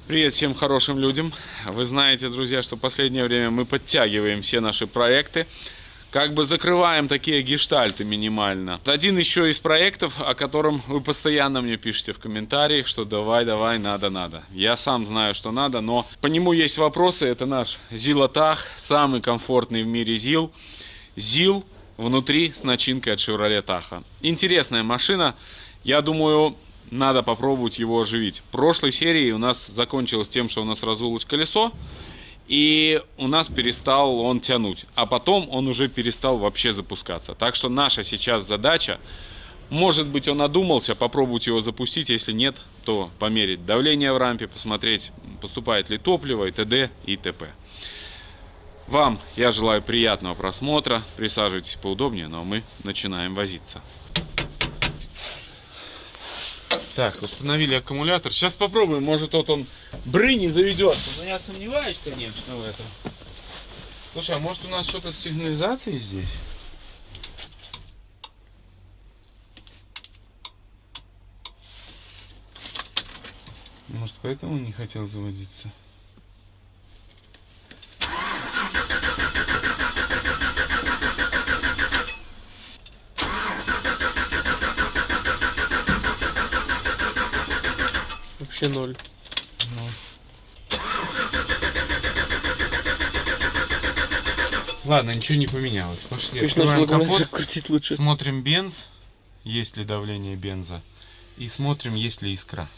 Привет всем хорошим людям. Вы знаете, друзья, что в последнее время мы подтягиваем все наши проекты. Как бы закрываем такие гештальты минимально. Один еще из проектов, о котором вы постоянно мне пишете в комментариях, что давай, надо. Я сам знаю, что надо, но по нему есть вопросы. Это наш ZIL-ATAG, самый комфортный в мире ZIL. ZIL внутри с начинкой от Chevrolet Tahoe. Интересная машина. Я думаю, надо попробовать его оживить. В прошлой серии у нас закончилось тем, что у нас разулось колесо, и у нас перестал он тянуть. А потом он уже перестал вообще запускаться. Так что наша сейчас задача, может быть, он одумался, попробовать его запустить. Если нет, то померить давление в рампе, посмотреть, поступает ли топливо и т.д. и т.п. Вам я желаю приятного просмотра. Присаживайтесь поудобнее, но мы начинаем возиться. Так, установили аккумулятор. Сейчас попробуем, может вот он не заведется. Но я сомневаюсь, конечно, в этом. Слушай, а может у нас что-то с сигнализацией здесь? Может, поэтому он не хотел заводиться? Вообще ноль. Ладно, ничего не поменялось. Пошли, Конечно, открываем капот, крутить лучше. смотрим бенз, есть ли давление бенза, и смотрим, есть ли искра.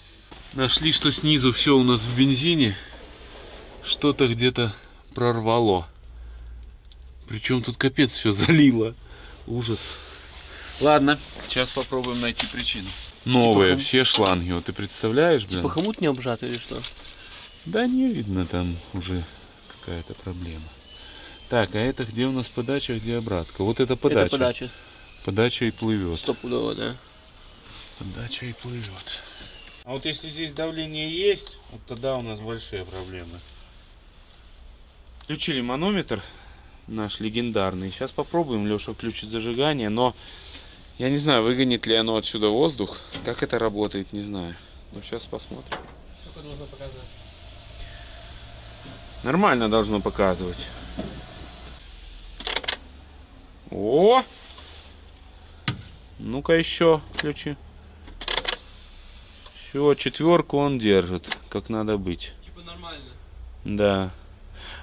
Нашли, что снизу все у нас в бензине, что-то где-то прорвало. Причем тут капец все залило. Ужас. Ладно, сейчас попробуем найти причину. Новые, Типа все шланги. Вот ты представляешь, блин? Типа хомут не обжат или что? Да не видно, там уже какая-то проблема. Так, а это где у нас подача, где обратка? Вот это подача. Это подача. Подача и плывет. Стопудово, да. Подача и плывет. А вот если здесь давление есть, вот тогда у нас большие проблемы. Включили манометр наш легендарный. Сейчас попробуем. Леша включит зажигание, но я не знаю, выгонит ли оно отсюда воздух. Как это работает, не знаю. Но сейчас посмотрим. Сколько должно показывать? Нормально должно показывать. О! Ну-ка еще включи. Все, четверку он держит, как надо быть. Типа нормально. Да.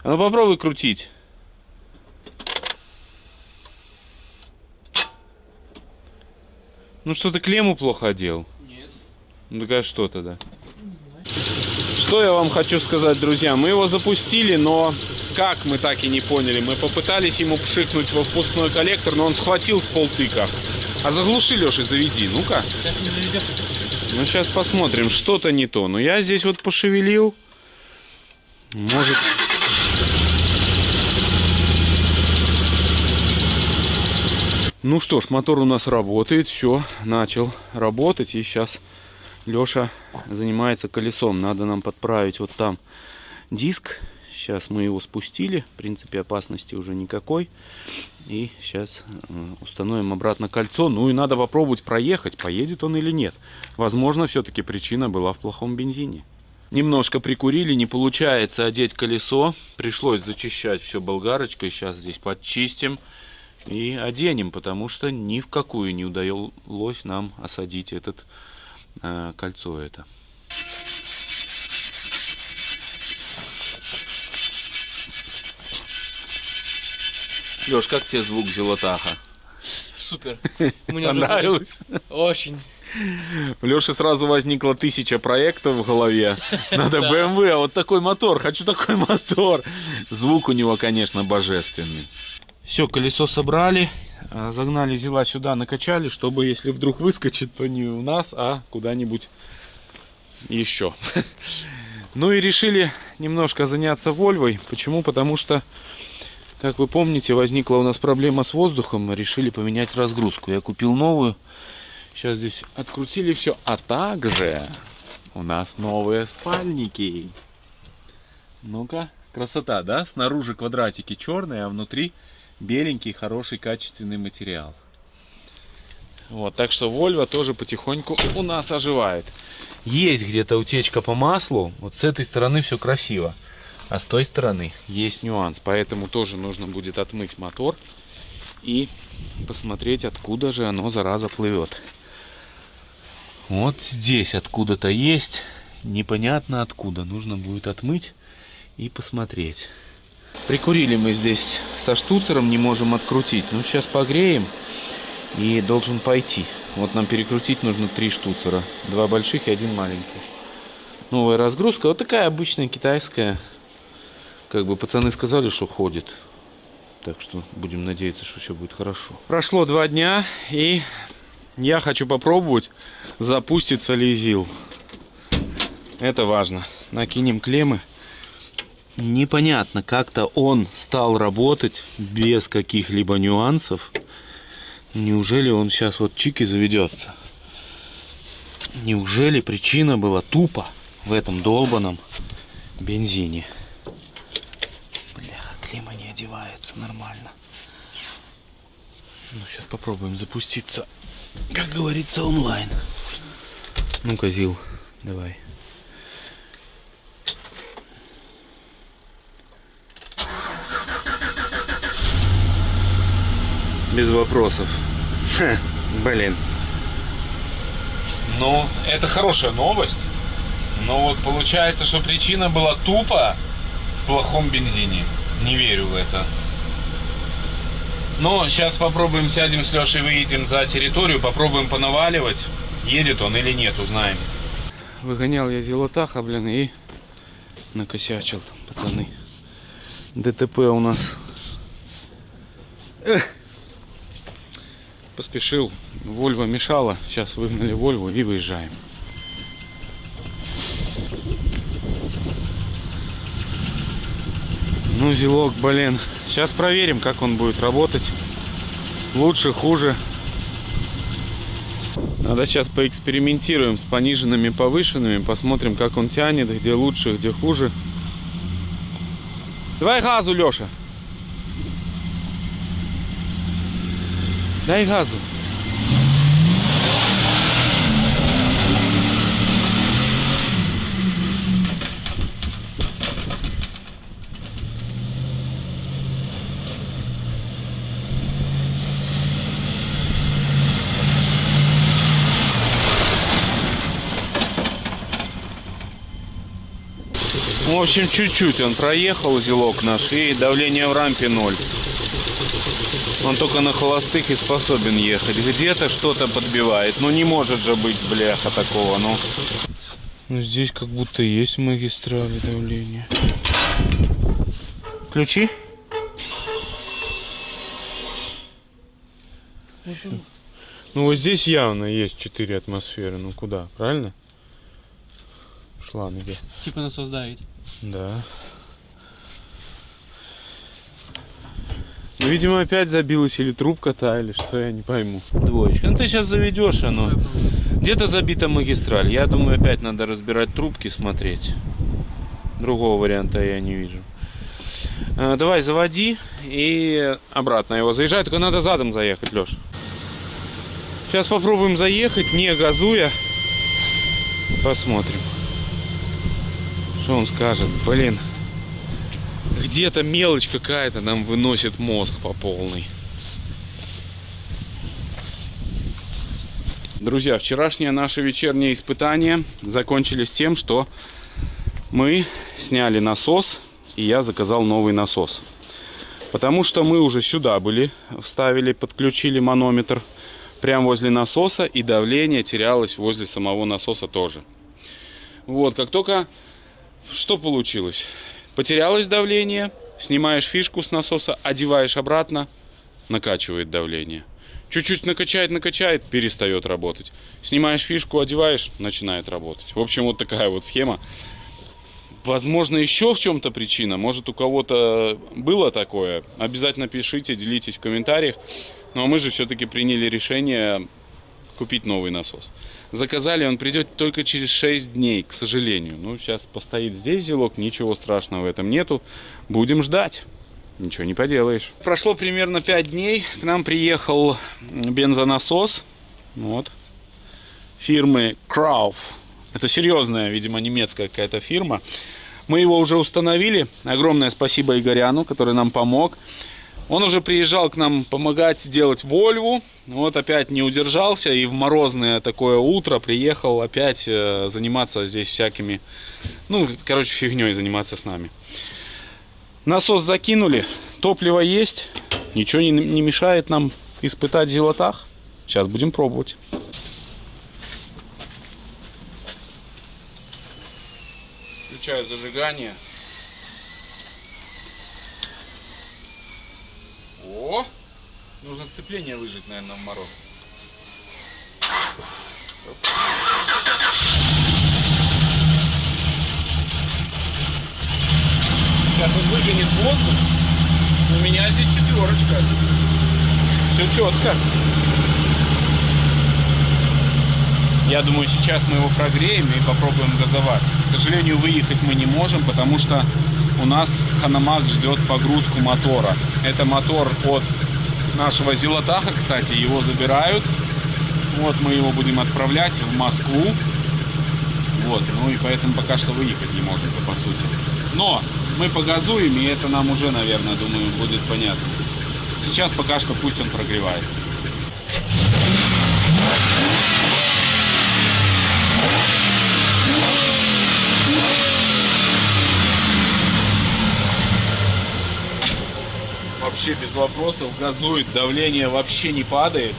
А ну попробуй крутить. Ну что, ты клемму плохо одел? Нет. Ну такая что тогда? Что я вам хочу сказать, друзья? Мы его запустили, но как, мы так и не поняли. Мы попытались ему пшикнуть во впускной коллектор, но он схватил в полтыка. А заглуши, Леша, заведи. Ну-ка. Сейчас не заведет. Ну сейчас посмотрим, что-то не то. Но я здесь вот пошевелил. Может... Ну что ж, мотор у нас работает. Все, начал работать. И сейчас Леша занимается колесом. Надо нам подправить вот там диск. Сейчас мы его спустили. В принципе, опасности уже никакой. И сейчас установим обратно кольцо. Ну и надо попробовать проехать, поедет он или нет. Возможно, все-таки причина была в плохом бензине. Немножко прикурили, не получается одеть колесо. Пришлось зачищать все болгарочкой. Сейчас здесь подчистим и оденем, потому что ни в какую не удалось нам осадить этот кольцо это. Леш, как тебе звук ZIL-ATAG? Супер. Мне Понравилось? Очень. У Леши сразу возникло 1000 проектов в голове. Надо BMW, а вот такой мотор, хочу такой мотор. Звук у него, конечно, божественный. Все, колесо собрали, загнали ZIL сюда, накачали, чтобы если вдруг выскочит, то не у нас, а куда-нибудь еще. Ну и решили немножко заняться Вольвой. Почему? Потому что, как вы помните, возникла у нас проблема с воздухом. Решили поменять разгрузку. Я купил новую. Сейчас здесь открутили все. А также у нас новые спальники. Ну-ка, красота, да? Снаружи квадратики черные, а внутри беленький, хороший, качественный материал. Вот, так что Volvo тоже потихоньку у нас оживает. Есть где-то утечка по маслу. Вот с этой стороны все красиво. А с той стороны есть нюанс. Поэтому тоже нужно будет отмыть мотор и посмотреть, откуда же оно, зараза, плывет. Вот здесь откуда-то есть. Непонятно откуда. Нужно будет отмыть и посмотреть. Прикурили мы здесь со штуцером, не можем открутить. Ну, сейчас погреем и должен пойти. Вот нам перекрутить нужно 3 штуцера. 2 больших и 1 маленький. Новая разгрузка. Вот такая обычная китайская. Как бы пацаны сказали, что ходит. Так что будем надеяться, что все будет хорошо. Прошло 2 дня, и я хочу попробовать, запустится ли ЗИЛ. Это важно. Накинем клеммы. Непонятно, как-то он стал работать без каких-либо нюансов. Неужели он сейчас вот чики заведется? Неужели причина была тупо в этом долбаном бензине? Бля, клемма не одевается нормально. Ну, сейчас попробуем запуститься, как говорится, онлайн. Ну-ка, ЗИЛ, давай. Без вопросов. Ха, блин. Ну, это хорошая новость. Но вот получается, что причина была тупо в плохом бензине. Не верю в это. Но сейчас попробуем, сядем с Лешей, выедем за территорию, попробуем понаваливать, едет он или нет, узнаем. Выгонял я Зилотаха, блин, и накосячил, пацаны. ДТП у нас. Поспешил, Вольво мешала, сейчас выгнали Вольву и выезжаем. Ну, Зилок, блин, сейчас проверим, как он будет работать. Лучше, хуже. Надо сейчас поэкспериментируем с пониженными, повышенными, посмотрим, как он тянет, где лучше, где хуже. Давай газу, Леша. Дай газу. В общем, чуть-чуть он проехал, Зилок наш, и давление в рампе 0. Он только на холостых и способен ехать. Где-то что-то подбивает. Ну не может же быть, бляха, такого, ну. Ну здесь как будто есть магистрали давления. Ключи? Ну вот здесь явно есть 4 атмосферы. Ну куда? Правильно? Шланг где? Типа насос давить. Да. Ну, видимо, опять забилась или трубка та, или что, я не пойму. Двоечка. Ну, ты сейчас заведешь, оно. Где-то забита магистраль. Я думаю, опять надо разбирать трубки, смотреть. Другого варианта я не вижу. Давай, заводи и обратно его заезжай. Только надо задом заехать, Леш. Сейчас попробуем заехать, не газуя. Посмотрим, что он скажет. Блин. Где-то мелочь какая-то нам выносит мозг по полной. Друзья, вчерашнее наше вечернее испытание закончились тем, что мы сняли насос, и я заказал новый насос. Потому что мы уже сюда были, вставили, подключили манометр прямо возле насоса, и давление терялось возле самого насоса тоже. Вот, как только... Что получилось? Потерялось давление, снимаешь фишку с насоса, одеваешь обратно, накачивает давление. Чуть-чуть накачает, перестает работать. Снимаешь фишку, одеваешь, начинает работать. В общем, вот такая вот схема. Возможно, еще в чем-то причина. Может, у кого-то было такое. Обязательно пишите, делитесь в комментариях. Но мы же все-таки приняли решение купить новый насос. Заказали, он придет только через 6 дней, к сожалению. Ну, сейчас постоит здесь Зилок, ничего страшного в этом нету. Будем ждать. Ничего не поделаешь. Прошло примерно 5 дней. К нам приехал бензонасос. Вот. Фирмы Krauf. Это серьезная, видимо, немецкая какая-то фирма. Мы его уже установили. Огромное спасибо Игоряну, который нам помог. Он уже приезжал к нам помогать делать Вольву. Вот опять не удержался и в морозное такое утро приехал опять заниматься здесь всякими, ну, короче, фигней заниматься с нами. Насос закинули, топливо есть, ничего не мешает нам испытать Зилотах. Сейчас будем пробовать. Включаю зажигание. О! Нужно сцепление выжать, наверное, в мороз. Сейчас он выгонит воздух. У меня здесь 4. Все четко. Я думаю, сейчас мы его прогреем и попробуем газовать. К сожалению, выехать мы не можем, потому что у нас Ханамак ждет погрузку мотора. Это мотор от нашего Зилотаха, кстати, его забирают. Вот мы его будем отправлять в Москву. Вот, ну и поэтому пока что выехать не можем, по сути. Но мы погазуем, и это нам уже, наверное, думаю, будет понятно. Сейчас пока что пусть он прогревается. Вообще без вопросов газует, давление вообще не падает.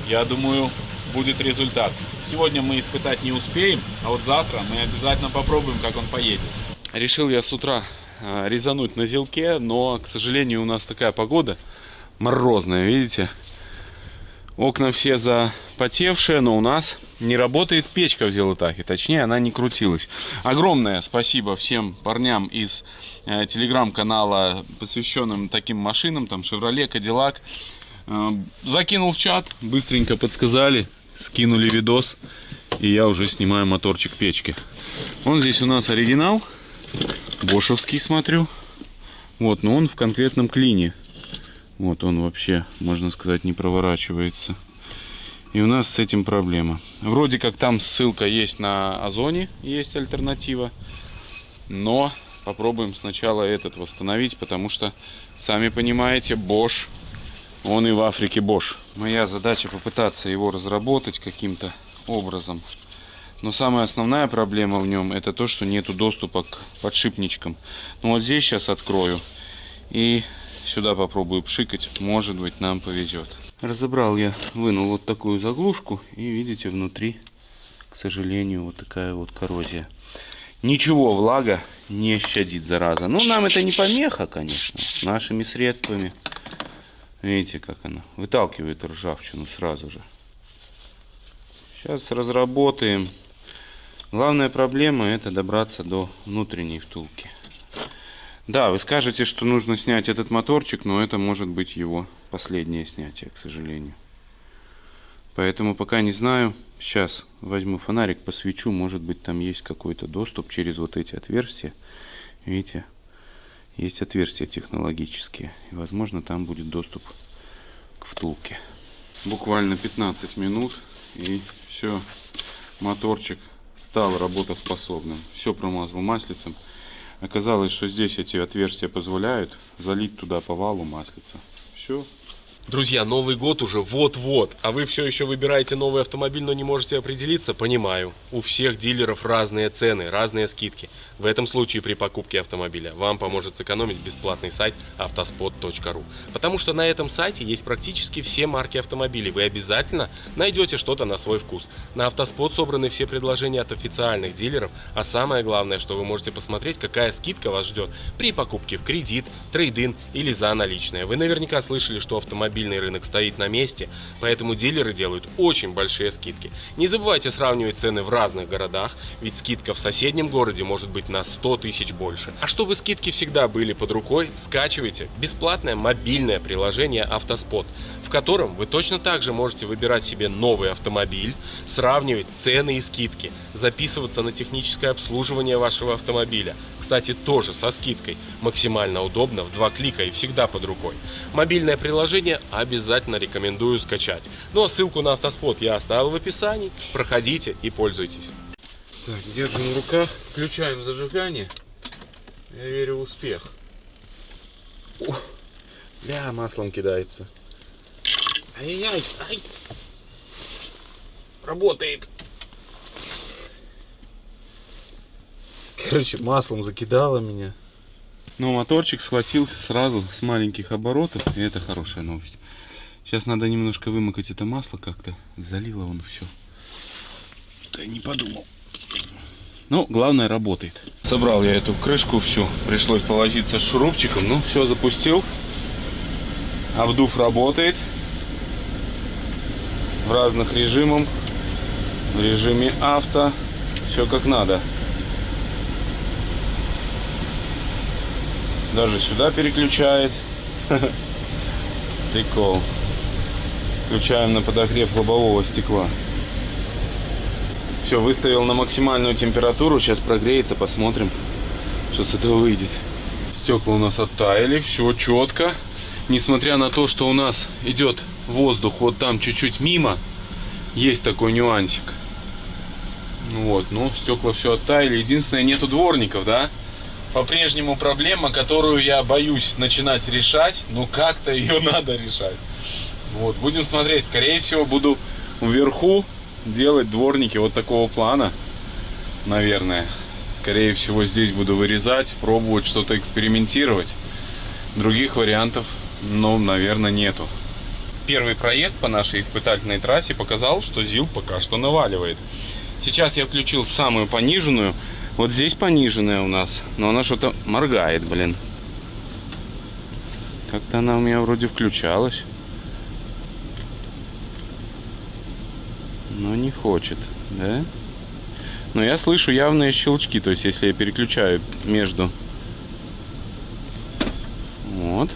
Я думаю, будет результат. Сегодня мы испытать не успеем, а вот завтра мы обязательно попробуем, как он поедет. Решил я с утра резануть на зилке, но, к сожалению, у нас такая погода морозная, видите? Окна все запотевшие, но у нас не работает печка в Зилотахе, точнее она не крутилась. Огромное спасибо всем парням из телеграм-канала, посвященным таким машинам, там Chevrolet, Cadillac. Закинул в чат, быстренько подсказали, скинули видос, и я уже снимаю моторчик печки. Он здесь у нас оригинал, бошевский, смотрю. Вот, но он в конкретном клине. Вот он вообще, можно сказать, не проворачивается. И у нас с этим проблема. Вроде как там ссылка есть на Озоне, есть альтернатива. Но попробуем сначала этот восстановить, потому что, сами понимаете, Bosch, он и в Африке Bosch. Моя задача попытаться его разработать каким-то образом. Но самая основная проблема в нем это то, что нету доступа к подшипничкам. Ну вот здесь сейчас открою и сюда попробую пшикать, может быть нам повезет. Разобрал я, вынул вот такую заглушку и видите внутри, к сожалению, вот такая вот коррозия. Ничего, влага не щадит, зараза. Ну нам это не помеха, конечно, нашими средствами. Видите, как она выталкивает ржавчину сразу же. Сейчас разработаем. Главная проблема это добраться до внутренней втулки. Да, вы скажете, что нужно снять этот моторчик, но это может быть его последнее снятие, к сожалению. Поэтому пока не знаю. Сейчас возьму фонарик, посвечу, может быть там есть какой-то доступ через вот эти отверстия. Видите, есть отверстия технологические. И возможно там будет доступ к втулке. Буквально 15 минут и все, моторчик стал работоспособным. Все промазал маслицем. Оказалось, что здесь эти отверстия позволяют залить туда по валу маслица. Все. Друзья, Новый год уже вот-вот, а вы все еще выбираете новый автомобиль, но не можете определиться? Понимаю. У всех дилеров разные цены, разные скидки. В этом случае при покупке автомобиля вам поможет сэкономить бесплатный сайт autospot.ru. Потому что на этом сайте есть практически все марки автомобилей. Вы обязательно найдете что-то на свой вкус. На Автоспот собраны все предложения от официальных дилеров, а самое главное, что вы можете посмотреть, какая скидка вас ждет при покупке в кредит, трейд-ин или за наличные. Вы наверняка слышали, что автомобильный рынок стоит на месте, поэтому дилеры делают очень большие скидки. Не забывайте сравнивать цены в разных городах, ведь скидка в соседнем городе может быть сэкономить на 100 тысяч больше. А чтобы скидки всегда были под рукой, скачивайте бесплатное мобильное приложение «Автоспот», в котором вы точно так же можете выбирать себе новый автомобиль, сравнивать цены и скидки, записываться на техническое обслуживание вашего автомобиля. Кстати, тоже со скидкой. Максимально удобно, в 2 клика и всегда под рукой. Мобильное приложение обязательно рекомендую скачать. Ну а ссылку на «Автоспот» я оставил в описании. Проходите и пользуйтесь. Так, держим в руках, включаем зажигание. Я верю в успех. Бля, маслом кидается. Ай-яй-яй, ай. Работает. Короче, маслом закидало меня. Но моторчик схватил сразу с маленьких оборотов, и это хорошая новость. Сейчас надо немножко вымокать это масло как-то. Залило он все. Да я не подумал. Ну, главное, работает. Собрал я эту крышку всю. Пришлось повозиться с шурупчиком. Ну, все запустил. Обдув работает. В разных режимах. В режиме авто. Все как надо. Даже сюда переключает. Прикол. Включаем на подогрев лобового стекла. Все, выставил на максимальную температуру. Сейчас прогреется, посмотрим, что с этого выйдет. Стекла у нас оттаяли, все четко. Несмотря на то, что у нас идет воздух вот там чуть-чуть мимо, есть такой нюансик. Вот, ну, стекла все оттаяли. Единственное, нету дворников, да? По-прежнему проблема, которую я боюсь начинать решать. Ну, как-то ее надо решать. Вот, будем смотреть. Скорее всего, буду вверху делать дворники вот такого плана, наверное. Скорее всего, здесь буду вырезать, пробовать что-то экспериментировать. Других вариантов, ну, наверное, нету. Первый проезд по нашей испытательной трассе показал, что ЗИЛ пока что наваливает. Сейчас я включил самую пониженную. Вот здесь пониженная у нас, но она что-то моргает, блин. Как-то она у меня вроде включалась. Но не хочет, да? Но я слышу явные щелчки, то есть если я переключаю между... Вот.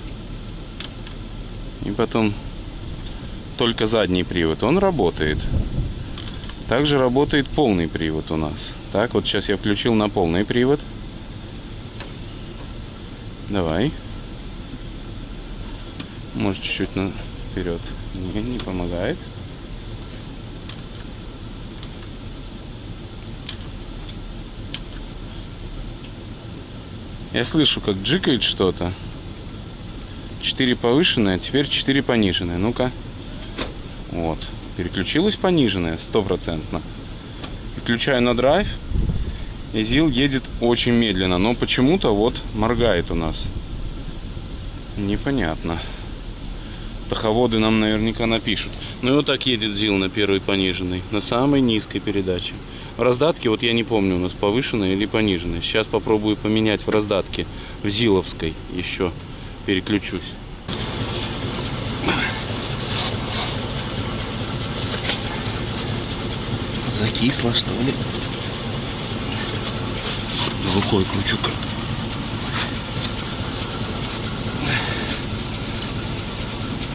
И потом только задний привод, он работает. Также работает полный привод у нас. Так, вот сейчас я включил на полный привод. Давай. Может, чуть-чуть вперед. Не помогает. Я слышу, как джикает что-то. 4 повышенное, теперь 4 пониженное. Ну-ка. Вот. Переключилась пониженная, 100%. Переключаю на драйв. И ЗИЛ едет очень медленно. Но почему-то вот моргает у нас. Непонятно. Таховоды нам наверняка напишут. Ну и вот так едет ЗИЛ на первой пониженной. На самой низкой передаче. В раздатке, вот я не помню, у нас повышенная или пониженная. Сейчас попробую поменять в раздатке. В ЗИЛовской еще переключусь. Закисло, что ли? Рукой кручу как.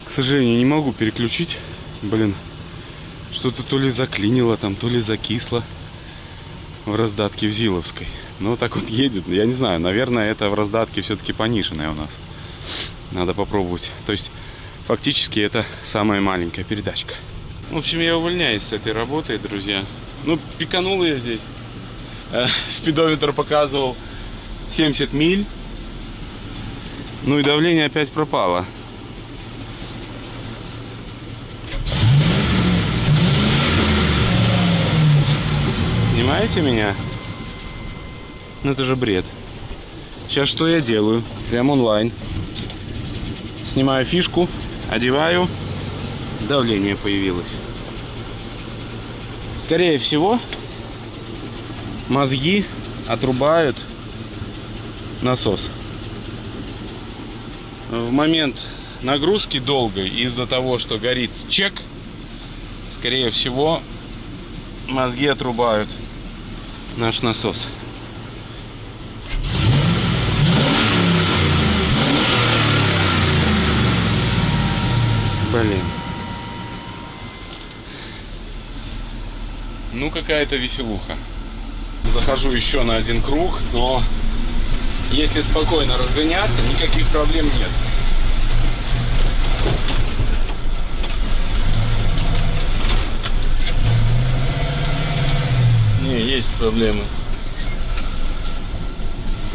К сожалению, не могу переключить. Блин, что-то то ли заклинило там, то ли закисло в раздатке в ЗИЛовской. Ну, так вот едет. Я не знаю, наверное, это в раздатке все-таки пониженная у нас. Надо попробовать. То есть, фактически, это самая маленькая передачка. В общем, я увольняюсь с этой работы, друзья. Ну, пиканул я здесь. Спидометр показывал 70 миль. Ну и давление опять пропало. Понимаете меня? Ну это же бред. Сейчас что я делаю? Прям онлайн. Снимаю фишку, одеваю. Давление появилось. Скорее всего, мозги отрубают насос. В момент нагрузки долгой, из-за того, что горит чек, скорее всего, мозги отрубают наш насос. Блин. Ну, какая-то веселуха. Захожу еще на один круг, но если спокойно разгоняться, никаких проблем нет. Не, есть проблемы.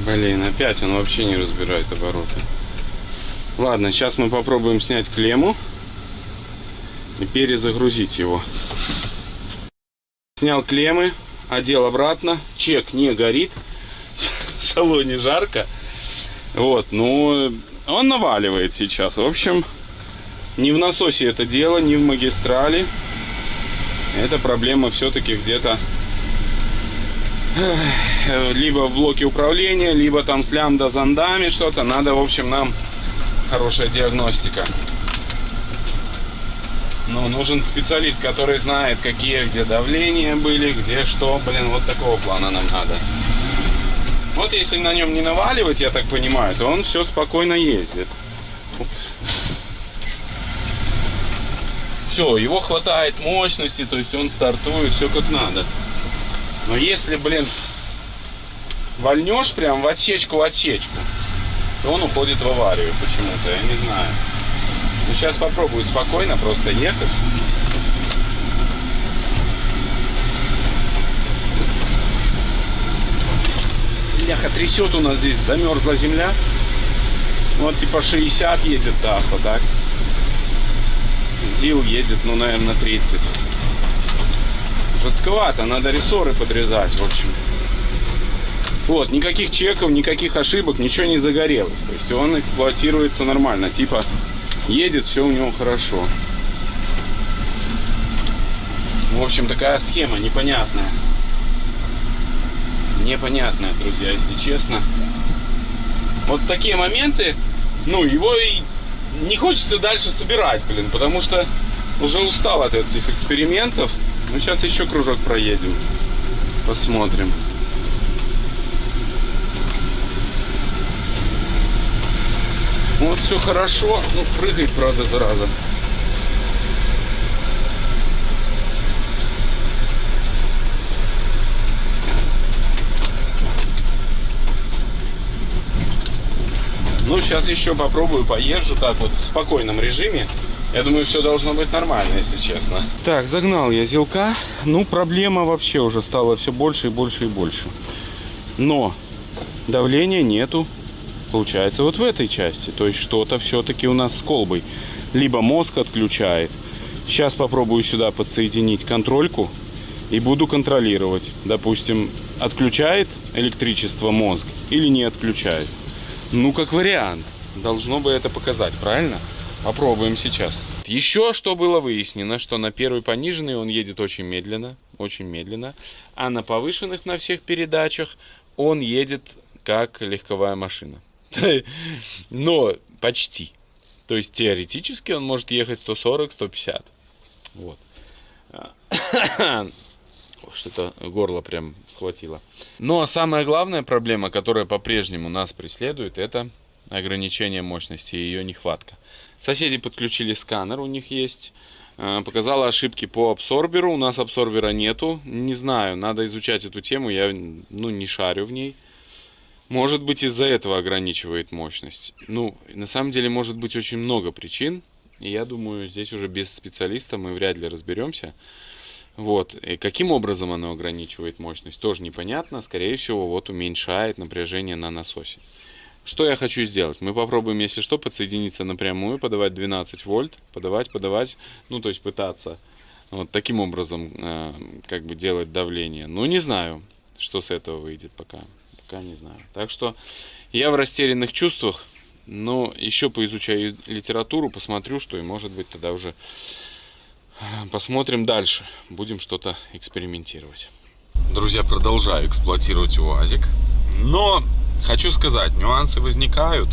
Блин, опять он вообще не разбирает обороты. Ладно, сейчас мы попробуем снять клемму и перезагрузить его. Снял клеммы, одел обратно. Чек не горит. В салоне жарко. Вот, ну, он наваливает сейчас. В общем, не в насосе это дело, не в магистрали. Это проблема все-таки где-то либо в блоке управления, либо там с лямбда-зондами что-то. Надо, в общем, нам хорошая диагностика. Ну, нужен специалист, который знает, какие где давления были, где что. Блин, вот такого плана нам надо. Вот если на нем не наваливать, я так понимаю, то он все спокойно ездит. Все, его хватает мощности, то есть он стартует, все как надо. Но если, блин, вольнешь прям в отсечку, то он уходит в аварию почему-то, я не знаю. Но сейчас попробую спокойно просто ехать. Бляха, трясет у нас здесь, замерзла земля. Вот типа 60 едет Дахо, так? ЗИЛ едет, ну, наверное, 30. Жестковато, надо рессоры подрезать, в общем. Вот, никаких чеков, никаких ошибок, ничего не загорелось. То есть он эксплуатируется нормально, типа едет, все у него хорошо. В общем, такая схема непонятная. Непонятная, друзья, если честно. Вот такие моменты, ну, его и не хочется дальше собирать, блин, потому что уже устал от этих экспериментов. Ну, сейчас еще кружок проедем. Посмотрим. Вот все хорошо. Ну, прыгает, правда, зараза. Ну, сейчас еще попробую, поезжу так вот в спокойном режиме. Я думаю, все должно быть нормально, если честно. Так, загнал я зилка. Ну, проблема вообще уже стала все больше и больше и больше. Но давления нету, получается, вот в этой части. То есть что-то все-таки у нас с колбой. Либо мозг отключает. Сейчас попробую сюда подсоединить контрольку и буду контролировать. Допустим, отключает электричество мозг или не отключает. Ну, как вариант. Должно бы это показать, правильно? Попробуем сейчас. Еще что было выяснено, что на первый пониженный он едет очень медленно, а на повышенных на всех передачах он едет как легковая машина. Но почти. То есть теоретически он может ехать 140-150. Вот. Что-то горло прям схватило. Но самая главная проблема, которая по-прежнему нас преследует, это ограничение мощности и ее нехватка. Соседи подключили сканер, у них есть. Показала ошибки по абсорберу. У нас абсорбера нету. Не знаю, надо изучать эту тему. Я не шарю в ней. Может быть, из-за этого ограничивает мощность. Ну, на самом деле, может быть очень много причин. И я думаю, здесь уже без специалиста мы вряд ли разберемся. Вот. И каким образом оно ограничивает мощность, тоже непонятно. Скорее всего, вот уменьшает напряжение на насосе. Что я хочу сделать? Мы попробуем, если что, подсоединиться напрямую, подавать 12 вольт, подавать, ну, то есть пытаться вот таким образом как бы делать давление. Ну, не знаю, что с этого выйдет пока не знаю. Так что я в растерянных чувствах, но еще поизучаю литературу, посмотрю, что и может быть тогда уже посмотрим дальше, будем что-то экспериментировать. Друзья, продолжаю эксплуатировать УАЗик, но хочу сказать, нюансы возникают,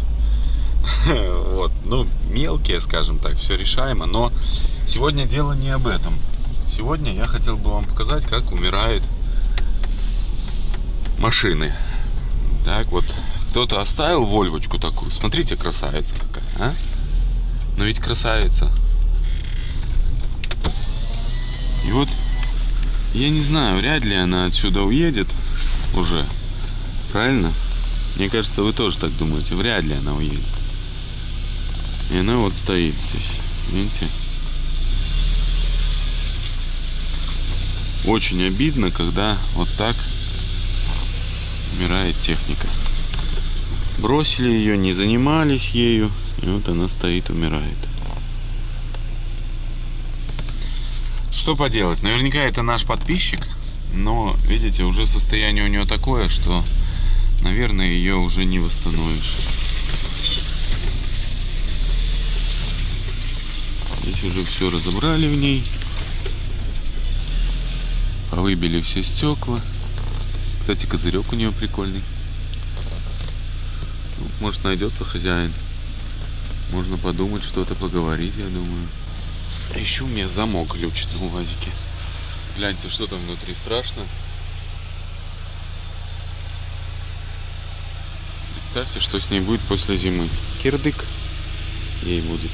вот, ну, мелкие, скажем так, все решаемо, но сегодня дело не об этом. Сегодня я хотел бы вам показать, как умирают машины. Так вот, кто-то оставил вольвочку такую, смотрите, красавица какая, а? Ну ведь красавица. И вот, я не знаю, вряд ли она отсюда уедет уже. Правильно? Мне кажется, вы тоже так думаете. Вряд ли она уедет. И она вот стоит здесь. Видите? Очень обидно, когда вот так умирает техника. Бросили ее, не занимались ею. И вот она стоит, умирает. Что поделать? Наверняка это наш подписчик. Но, видите, уже состояние у нее такое, что, наверное, ее уже не восстановишь. Здесь уже все разобрали в ней. Повыбили все стекла. Кстати, козырек у нее прикольный. Может, найдется хозяин. Можно подумать, что-то поговорить, я думаю. Еще мне замок глючит на УАЗике. Гляньте, что там внутри, страшно. Представьте, что с ней будет после зимы. Кирдык ей будет.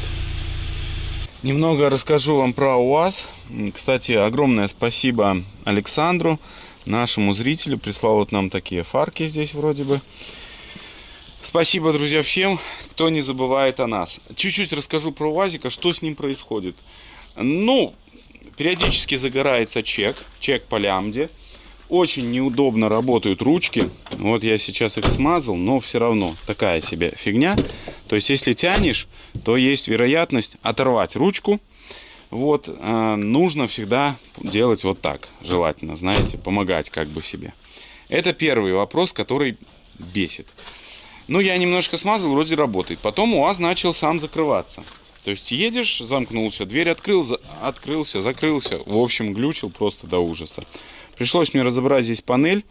Немного расскажу вам про УАЗ. Кстати, огромное спасибо Александру, нашему зрителю. Прислал вот нам такие фарки здесь вроде бы. Спасибо, друзья, всем, кто не забывает о нас. Чуть-чуть расскажу про УАЗика, что с ним происходит. Ну, периодически загорается чек по лямбде. Очень неудобно работают ручки. Вот я сейчас их смазал, но все равно такая себе фигня. То есть, если тянешь, то есть вероятность оторвать ручку. Вот, нужно всегда делать вот так, желательно, знаете, помогать как бы себе. Это первый вопрос, который бесит. Ну, я немножко смазал, вроде работает. Потом УАЗ начал сам закрываться. То есть едешь, замкнулся, дверь открылся, закрылся. В общем, глючил просто до ужаса. Пришлось мне разобрать здесь панель.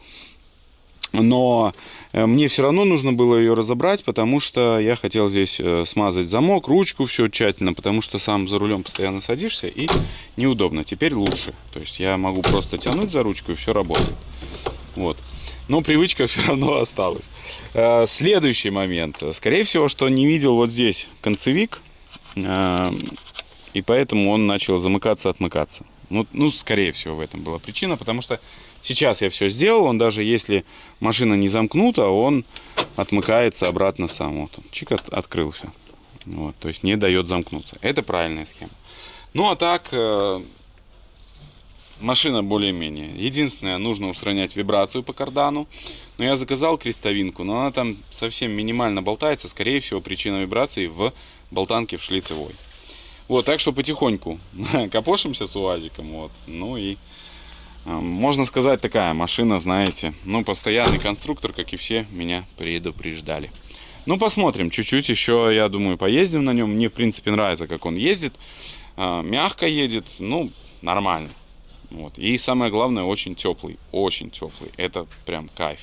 Но мне все равно нужно было ее разобрать, потому что я хотел здесь смазать замок, ручку, все тщательно, потому что сам за рулем постоянно садишься и неудобно. Теперь лучше. То есть я могу просто тянуть за ручку и все работает. Вот. Но привычка все равно осталась. Следующий момент. Скорее всего, что не видел вот здесь концевик. И поэтому он начал замыкаться-отмыкаться. Ну, скорее всего, в этом была причина. Потому что сейчас я все сделал. Он даже если машина не замкнута, он отмыкается обратно сам. Вот он, чик, открылся. Вот, то есть не дает замкнуться. Это правильная схема. Ну, а так... Машина более-менее. Единственное, нужно устранять вибрацию по кардану. Но я заказал крестовинку, но она там совсем минимально болтается. Скорее всего, причина вибрации в болтанке в шлицевой. Вот, так что потихоньку копошимся с УАЗиком. Вот. Ну и, можно сказать, такая машина, знаете, ну, постоянный конструктор, как и все, меня предупреждали. Ну, посмотрим. Чуть-чуть еще, я думаю, поездим на нем. Мне, в принципе, нравится, как он ездит. Мягко едет, ну, нормально. Вот. И самое главное, очень теплый. Очень теплый. Это прям кайф.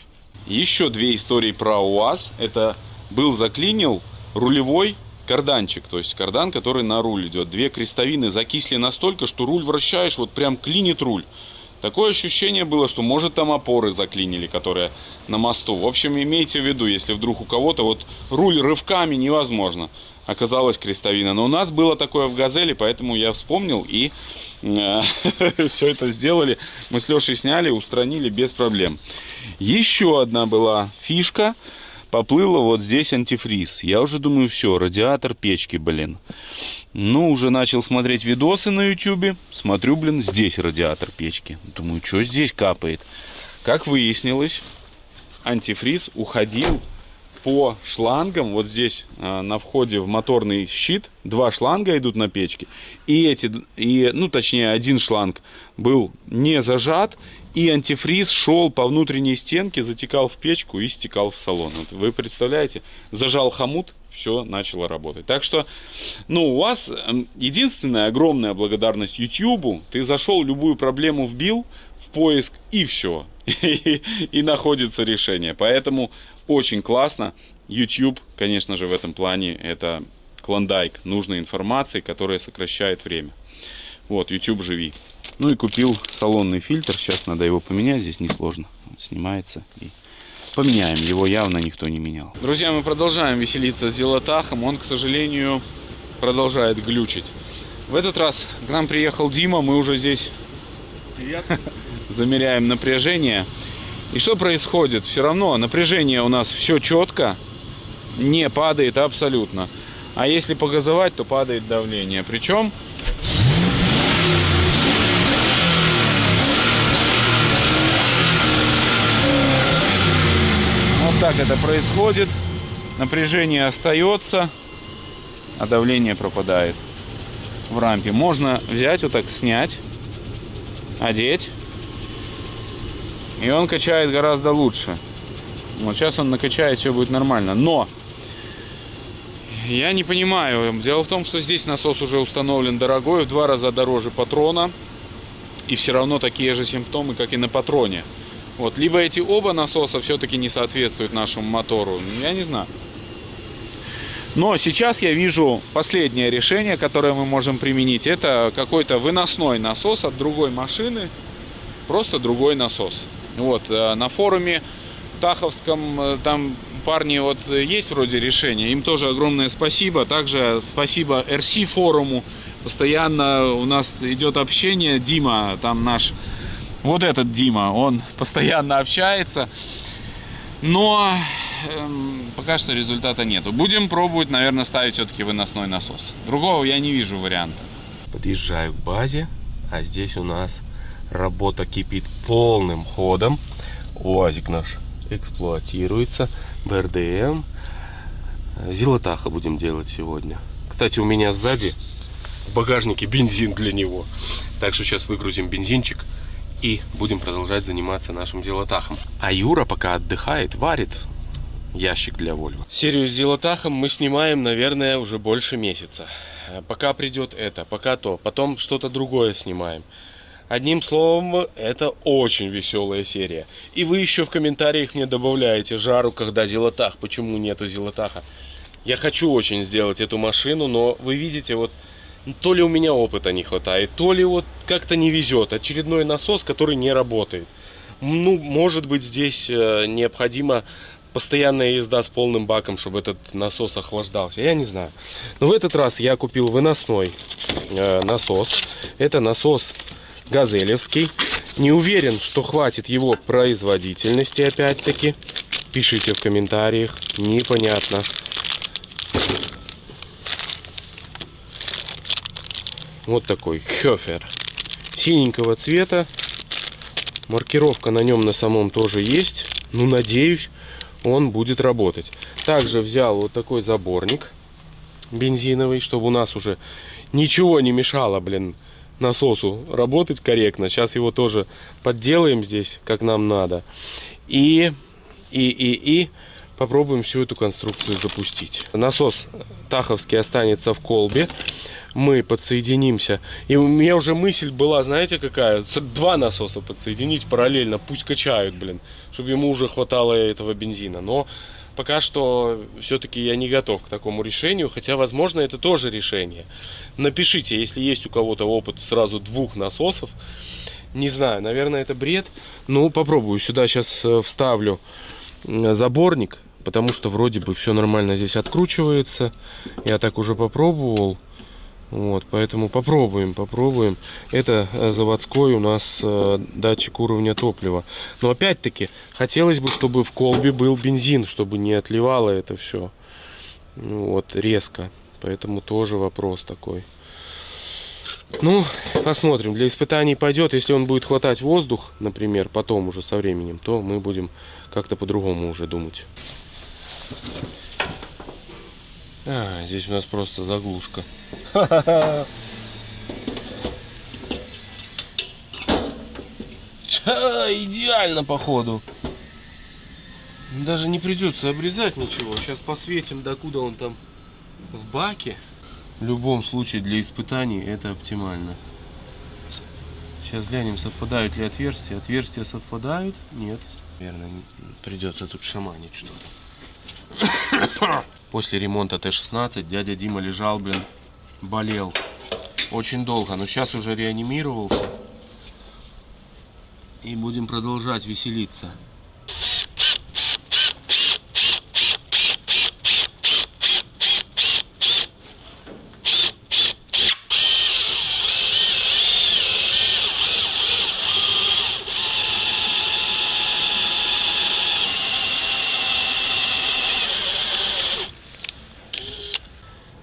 Еще две истории про УАЗ. Это был заклинил рулевой карданчик. То есть кардан, который на руль идет. Две крестовины закисли настолько, что руль вращаешь, вот прям клинит руль. Такое ощущение было, что может там опоры заклинили, которые на мосту. В общем, имейте в виду, если вдруг у кого-то вот руль рывками невозможно. Оказалась крестовина. Но у нас было такое в Газели, поэтому я вспомнил и все это сделали. Мы с Лешей сняли, устранили без проблем. Еще одна была фишка. Поплыла вот здесь антифриз. Я уже думаю, все, радиатор печки, блин. Ну, уже начал смотреть видосы на ютубе. Смотрю, блин, здесь радиатор печки. Думаю, что здесь капает? Как выяснилось, антифриз уходил по шлангам. Вот здесь на входе в моторный щит два шланга идут на печке. Ну, точнее, один шланг был не зажат. И антифриз шел по внутренней стенке, затекал в печку и стекал в салон. Вот вы представляете? Зажал хомут, все начало работать. Так что, ну, у вас единственная огромная благодарность YouTube. Ты зашел, любую проблему вбил в поиск и все. И находится решение. Поэтому очень классно. YouTube, конечно же, в этом плане это клондайк нужной информации, которая сокращает время. Вот, YouTube живи. Ну и купил салонный фильтр. Сейчас надо его поменять. Здесь несложно. Снимается. И поменяем. Его явно никто не менял. Друзья, мы продолжаем веселиться с Велотахом. Он, к сожалению, продолжает глючить. В этот раз к нам приехал Дима. Мы уже здесь Замеряем напряжение. И что происходит? Все равно напряжение у нас все четко, не падает абсолютно. А если погазовать, то падает давление. Причем вот так это происходит. Напряжение остается, а давление пропадает в рампе. Можно взять вот так, снять, одеть, и он качает гораздо лучше. Вот сейчас он накачает, все будет нормально. Но я не понимаю. Дело в том, что здесь насос уже установлен дорогой, в 2 раза дороже патрона. И все равно такие же симптомы, как и на патроне. Вот. Либо эти оба насоса все-таки не соответствуют нашему мотору. Я не знаю. Но сейчас я вижу последнее решение, которое мы можем применить. Это какой-то выносной насос от другой машины. Просто другой насос. Вот. На форуме таховском там парни вот есть вроде решения. Им тоже огромное спасибо. Также спасибо RC форуму. Постоянно у нас идет общение. Дима, там наш... Вот этот Дима, он постоянно общается. Но пока что результата нету. Будем пробовать, наверное, ставить все-таки выносной насос. Другого я не вижу варианта. Подъезжаю к базе, а здесь у нас работа кипит полным ходом. УАЗик наш эксплуатируется. БРДМ. Зилотаха будем делать сегодня. Кстати, у меня сзади в багажнике бензин для него. Так что сейчас выгрузим бензинчик и будем продолжать заниматься нашим зилотахом. А Юра пока отдыхает, варит ящик для Volvo. Серию с зилотахом мы снимаем, наверное, уже больше месяца. Пока придет это, пока то, потом что-то другое снимаем. Одним словом, это очень веселая серия. И вы еще в комментариях мне добавляете жару, когда зилотах. Почему нету зилотаха? Я хочу очень сделать эту машину, но вы видите, вот то ли у меня опыта не хватает, то ли вот как-то не везет. Очередной насос, который не работает. Ну, может быть, здесь необходима постоянная езда с полным баком, чтобы этот насос охлаждался. Я не знаю. Но в этот раз я купил выносной насос. Это насос газелевский. Не уверен, что хватит его производительности, опять-таки. Пишите в комментариях. Непонятно. Вот такой Хёфер. Синенького цвета. Маркировка на нем на самом тоже есть. Ну, надеюсь, он будет работать. Также взял вот такой заборник бензиновый, чтобы у нас уже ничего не мешало, блин, насосу работать корректно. Сейчас его тоже подделаем здесь, как нам надо. И попробуем всю эту конструкцию запустить. Насос таховский останется в колбе. Мы подсоединимся. И у меня уже мысль была, знаете, какая? 2 насоса подсоединить параллельно. Пусть качают, блин. Чтобы ему уже хватало этого бензина. Но пока что все-таки я не готов к такому решению. Хотя, возможно, это тоже решение. Напишите, если есть у кого-то опыт сразу 2 насосов. Не знаю, наверное, это бред. Ну, попробую. Сюда сейчас вставлю заборник. Потому что вроде бы все нормально здесь откручивается. Я так уже попробовал. Вот, поэтому попробуем. Это заводской у нас датчик уровня топлива. Но опять-таки, хотелось бы, чтобы в колбе был бензин, чтобы не отливало это все вот, резко. Поэтому тоже вопрос такой. Ну, посмотрим. Для испытаний пойдет. Если он будет хватать воздух, например, потом уже со временем, то мы будем как-то по-другому уже думать. Здесь у нас просто заглушка. Идеально, походу. Даже не придется обрезать ничего. Сейчас посветим, докуда он там в баке. В любом случае, для испытаний это оптимально. Сейчас глянем, совпадают ли отверстия. Отверстия совпадают? Нет. Наверное, придется тут шаманить что-то. После ремонта Т-16 дядя Дима лежал, блин, болел очень долго, но сейчас уже реанимировался. И будем продолжать веселиться.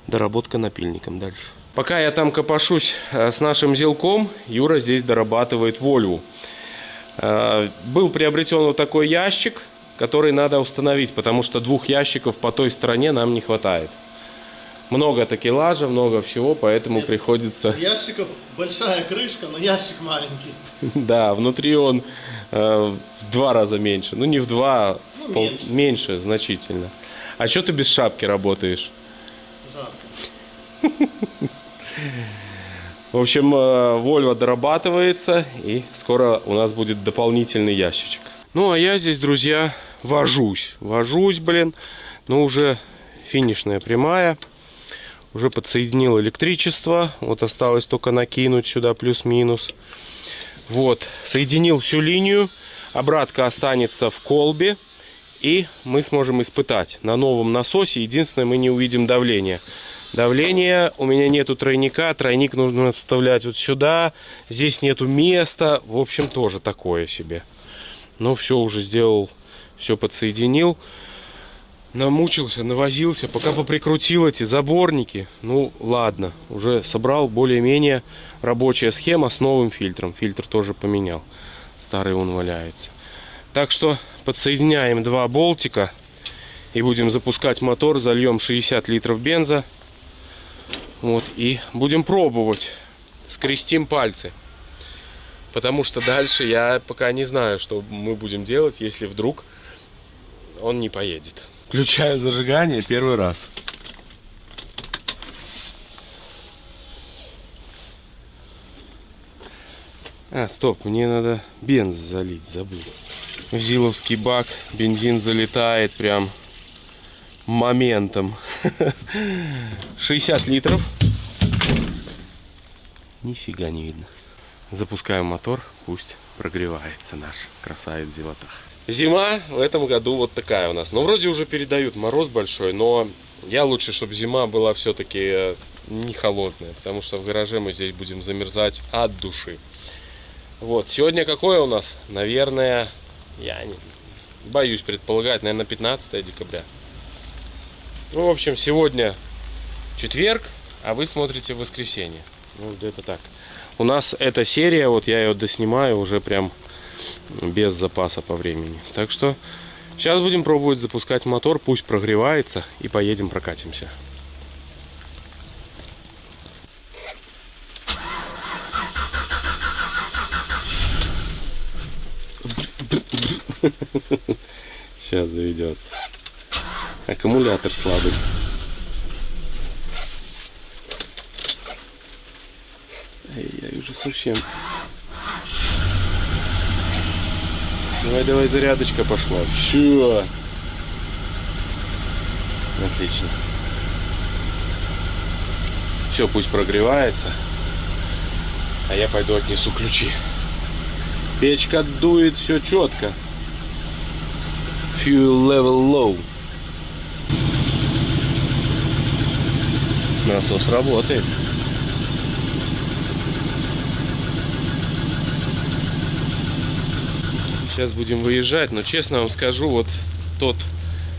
доработка напильником дальше. Пока я там копошусь с нашим зелком, Юра здесь дорабатывает Volvo. Был приобретен вот такой ящик, который надо установить, потому что 2 ящиков по той стороне нам не хватает. Много такелажа, много всего, поэтому приходится... Ящиков большая крышка, но ящик маленький. Да, внутри он в 2 раза меньше. Ну, не в 2, меньше значительно. А что ты без шапки работаешь? Жарко. В общем, Volvo дорабатывается, и скоро у нас будет дополнительный ящичек. Ну, а я здесь, друзья, вожусь, блин. Но уже финишная прямая. Уже подсоединил электричество. Вот осталось только накинуть сюда плюс-минус. Вот, соединил всю линию. Обратка останется в колбе. И мы сможем испытать на новом насосе. Единственное, мы не увидим давление. Давление, у меня нету тройника. Тройник нужно вставлять вот сюда. Здесь нету места. В общем, тоже такое себе. Но все уже сделал, все подсоединил. Намучился, навозился, пока поприкрутил эти заборники. Ну ладно, уже собрал более-менее рабочая схема с новым фильтром. Фильтр тоже поменял, старый он валяется. Так что подсоединяем 2 болтика и будем запускать мотор. Зальем 60 литров бенза. Вот, и будем пробовать. Скрестим пальцы. Потому что дальше я пока не знаю, что мы будем делать, если вдруг он не поедет. Включаю зажигание 1 раз. Стоп, мне надо бенз залить, забыл. В зиловский бак бензин залетает прям моментом. 60 литров. Нифига не видно. Запускаем мотор, пусть прогревается наш красавец Зилотах. Зима в этом году вот такая у нас. Ну, вроде уже передают мороз большой, но я лучше, чтобы зима была все-таки не холодная, потому что в гараже мы здесь будем замерзать от души. Вот, сегодня какое у нас? Наверное, я не боюсь предполагать, наверное, 15 декабря. Ну, в общем, сегодня четверг, а вы смотрите в воскресенье. Ну, где-то так. У нас эта серия, вот я ее доснимаю уже прям без запаса по времени. Так что сейчас будем пробовать запускать мотор, пусть прогревается, и поедем прокатимся. Сейчас заведется. Аккумулятор слабый. Я уже совсем. Давай, зарядочка пошла. Все. Отлично. Все, пусть прогревается. А я пойду отнесу ключи. Печка дует, все четко. Fuel level low. Насос работает. Сейчас будем выезжать, но честно вам скажу, вот тот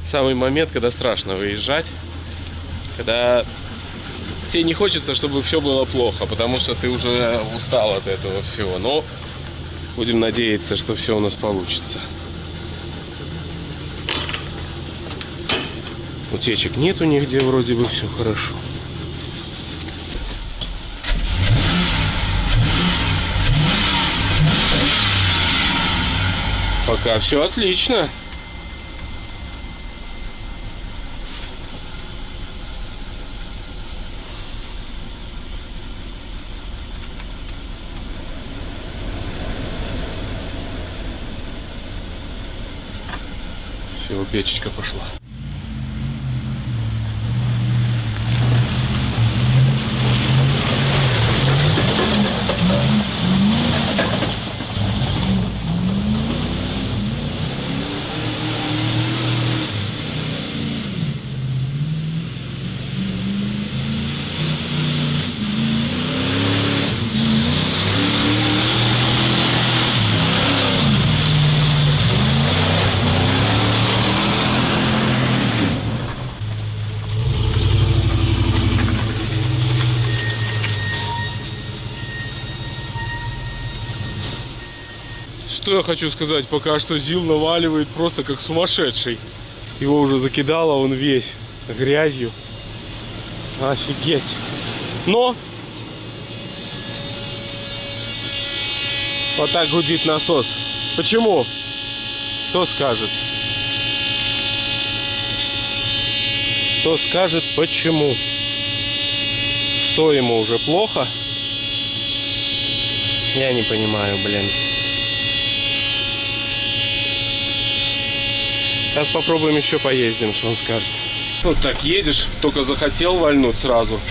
самый момент, когда страшно выезжать, когда тебе не хочется, чтобы все было плохо, потому что ты уже устал от этого всего. Но будем надеяться, что все у нас получится. Утечек нету нигде, вроде бы все хорошо. Пока все отлично. Все, печечка пошла. что я хочу сказать, пока что ЗИЛ наваливает просто как сумасшедший. Его уже закидало, он весь грязью. Офигеть. Но вот так гудит насос. Почему? Кто скажет? Кто скажет почему? Что ему уже плохо? Я не понимаю, блин. Сейчас попробуем еще поездим, что он скажет. Вот так едешь, только захотел вальнуть сразу.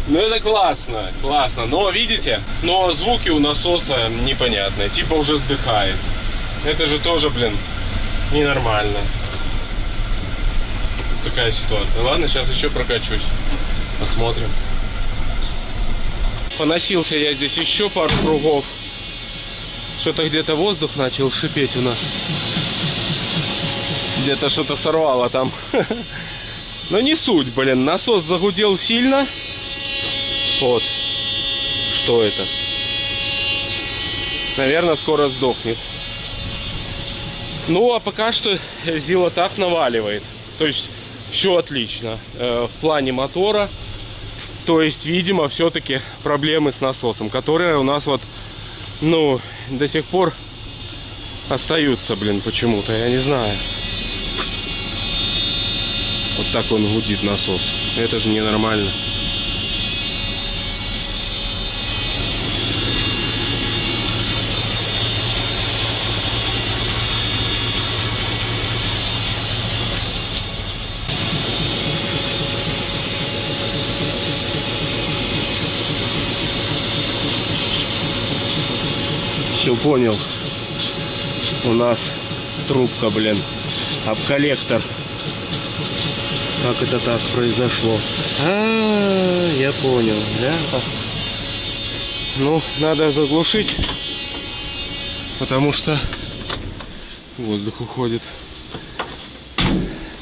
Ну это классно, классно. Но видите, но звуки у насоса непонятные. Типа уже сдыхает. Это же тоже, блин, ненормально. Такая ситуация. Ладно, сейчас еще прокачусь. Посмотрим. Поносился я здесь еще пару кругов. Что-то где-то воздух начал шипеть у нас. Где-то что-то сорвало там. Но не суть, блин. Насос загудел сильно. Вот. Что это? Наверное, скоро сдохнет. Ну, а пока что ЗИЛ так наваливает. То есть, все отлично. В плане мотора. То есть, видимо, все-таки проблемы с насосом, которые у нас вот, ну, до сих пор остаются, блин, почему-то. Я не знаю. Вот так он гудит насос. Это же ненормально. Все понял. У нас трубка, блин, об коллектор. Как это так произошло? Я понял, да? Ну, надо заглушить, потому что воздух уходит.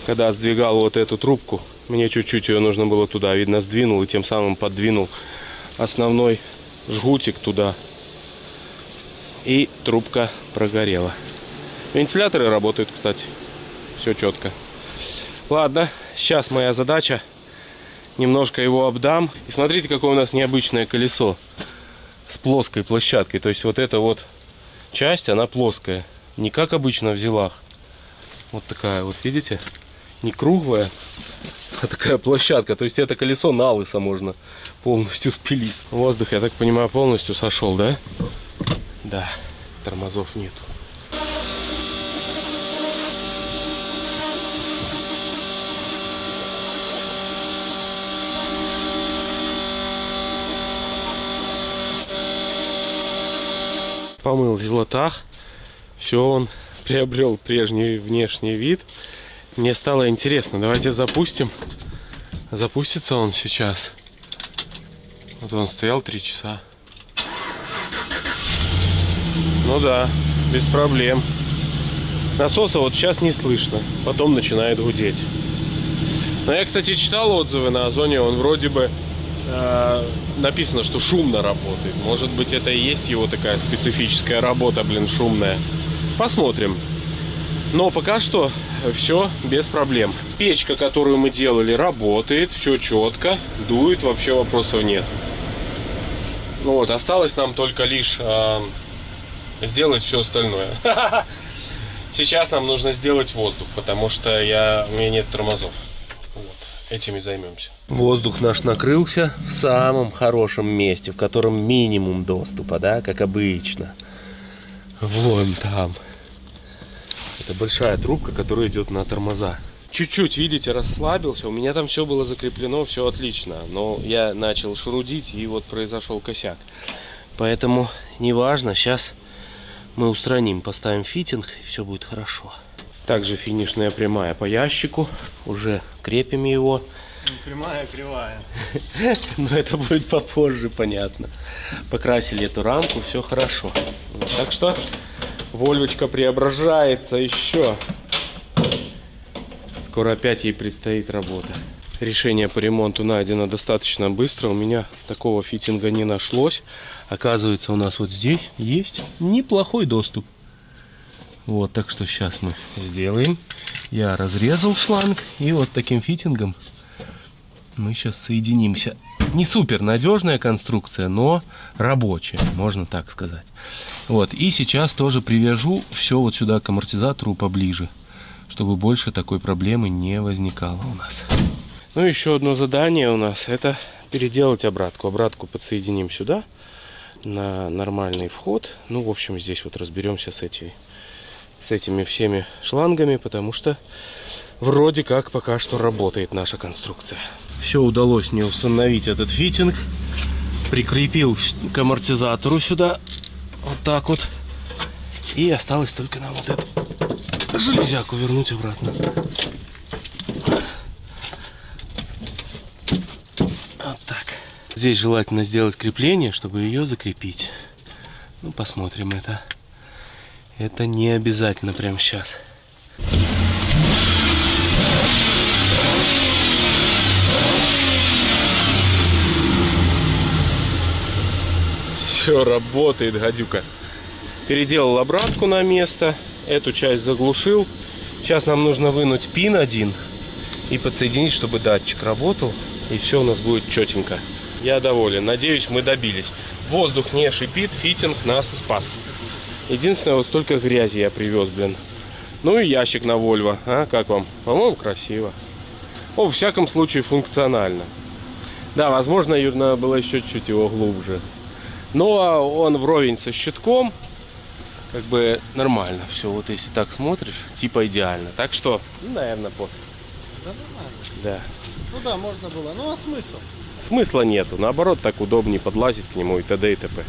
Когда сдвигал вот эту трубку, мне чуть-чуть ее нужно было туда, видно, сдвинул и тем самым подвинул основной жгутик туда. И трубка прогорела. Вентиляторы работают, кстати. Все четко. Ладно, сейчас моя задача. Немножко его обдам. И смотрите, какое у нас необычное колесо. С плоской площадкой. То есть вот эта вот часть, она плоская. Не как обычно в ЗИЛах. Вот такая вот, видите? Не круглая, а такая площадка. То есть это колесо на лысо можно полностью спилить. Воздух, я так понимаю, полностью сошел, да? Да, тормозов нету. Помыл зелотах. Все, он приобрел прежний внешний вид. Мне стало интересно. Давайте запустим. Запустится он сейчас. Вот он стоял 3 часа. Ну да, без проблем. Насоса вот сейчас не слышно. Потом начинает гудеть. Но я, кстати, читал отзывы на Озоне. Он вроде бы написано, что шумно работает. Может быть, это и есть его такая специфическая работа, блин, шумная. Посмотрим. Но пока что все без проблем. Печка, которую мы делали, работает. Все четко. Дует, вообще вопросов нет. Ну вот, осталось нам только лишь сделать все остальное. Сейчас нам нужно сделать воздух, потому что у меня нет тормозов. Вот, этим и займемся. Воздух наш накрылся в самом хорошем месте, в котором минимум доступа, да, как обычно. Вон там. Это большая трубка, которая идет на тормоза. Чуть-чуть, видите, расслабился. У меня там все было закреплено, все отлично. Но я начал шурудить, и вот произошел косяк. Поэтому неважно, сейчас мы устраним, поставим фитинг, и все будет хорошо. Также финишная прямая по ящику. Уже крепим его. Прямая, кривая. Но это будет попозже, понятно. Покрасили эту рамку, все хорошо. Так что Вольвочка преображается еще. Скоро опять ей предстоит работа. Решение по ремонту найдено достаточно быстро. У меня такого фитинга не нашлось. Оказывается, у нас вот здесь есть неплохой доступ. Вот, так что сейчас мы сделаем. Я разрезал шланг, и вот таким фитингом мы сейчас соединимся. Не супер надежная конструкция, но рабочая, можно так сказать. Вот, и сейчас тоже привяжу все вот сюда к амортизатору поближе, чтобы больше такой проблемы не возникало у нас. Ну, еще одно задание у нас — это переделать обратку. Обратку подсоединим сюда, на нормальный вход. Ну, в общем, здесь вот разберемся с этими всеми шлангами, потому что вроде как пока что работает наша конструкция. Все удалось мне установить этот фитинг. Прикрепил к амортизатору сюда. Вот так вот. И осталось только нам вот эту железяку вернуть обратно. Вот так. Здесь желательно сделать крепление, чтобы ее закрепить. Ну, посмотрим это. Это не обязательно прямо сейчас. Все работает, гадюка. Переделал обратку на место. Эту часть заглушил. Сейчас нам нужно вынуть пин один и подсоединить, чтобы датчик работал. И все у нас будет четенько. Я доволен. Надеюсь, мы добились. Воздух не шипит, фитинг нас спас. Единственное, вот столько грязи я привез, блин. Ну и ящик на Volvo. А, как вам? По-моему, красиво. О, во всяком случае, функционально. Да, возможно, надо было еще чуть-чуть его глубже. Но он вровень со щитком. Как бы нормально. Все, вот если так смотришь, типа идеально. Так что, ну, наверное, пофиг. Да нормально. Да. Ну да, можно было. Ну а смысл? Смысла нету. Наоборот, так удобнее подлазить к нему и т.д. и т.п.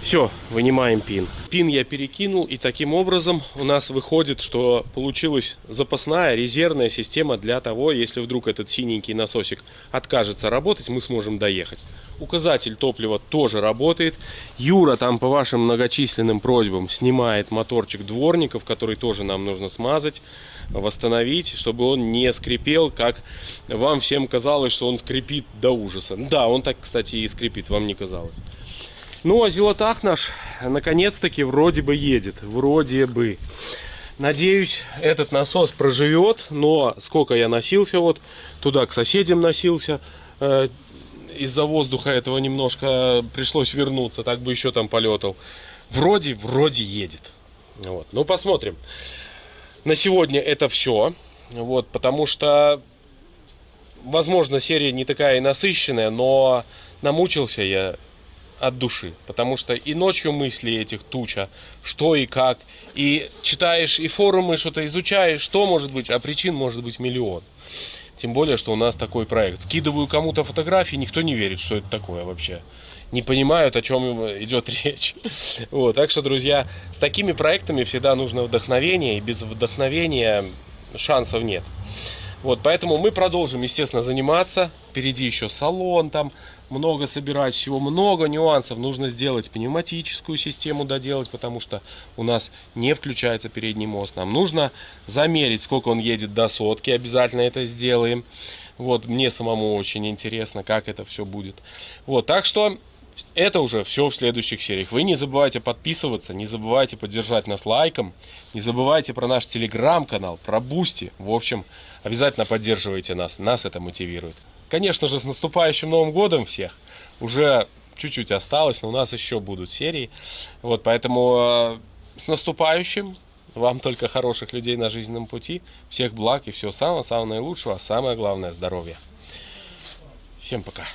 Все, вынимаем пин. Пин я перекинул, и таким образом у нас выходит, что получилась запасная резервная система для того, если вдруг этот синенький насосик откажется работать, мы сможем доехать. Указатель топлива тоже работает. Юра там по вашим многочисленным просьбам снимает моторчик дворников, который тоже нам нужно смазать, восстановить, чтобы он не скрипел, как вам всем казалось, что он скрипит до ужаса. Да, он так, кстати, и скрипит, вам не казалось. Ну, а Зилотах наш наконец-таки вроде бы едет. Вроде бы. Надеюсь, этот насос проживет. Но сколько я носился, вот туда к соседям носился. Из-за воздуха этого немножко пришлось вернуться. Так бы еще там полетал. Вроде едет. Вот. Ну, посмотрим. На сегодня это все. Вот, потому что, возможно, серия не такая и насыщенная, но намучился я от души, потому что и ночью мысли этих туча, что и как, и читаешь и форумы, что-то изучаешь, что может быть, а причин может быть миллион. Тем более, что у нас такой проект. Скидываю кому-то фотографии, никто не верит, что это такое вообще. Не понимают, о чем идет речь. Вот, так что, друзья, с такими проектами всегда нужно вдохновение, и без вдохновения шансов нет. Вот, поэтому мы продолжим, естественно, заниматься. Впереди еще салон, там много собирать, всего много нюансов. Нужно сделать пневматическую систему, доделать, потому что у нас не включается передний мост. Нам нужно замерить, сколько он едет до сотки. Обязательно это сделаем. Вот, мне самому очень интересно, как это все будет. Вот, так что это уже все в следующих сериях. Вы не забывайте подписываться, не забывайте поддержать нас лайком, не забывайте про наш телеграм-канал, про Бусти. В общем, обязательно поддерживайте нас, нас это мотивирует. Конечно же, с наступающим Новым годом всех. Уже чуть-чуть осталось, но у нас еще будут серии. Вот, поэтому с наступающим. Вам только хороших людей на жизненном пути. Всех благ и всего самого-самого наилучшего. А самое главное — здоровья. Всем пока.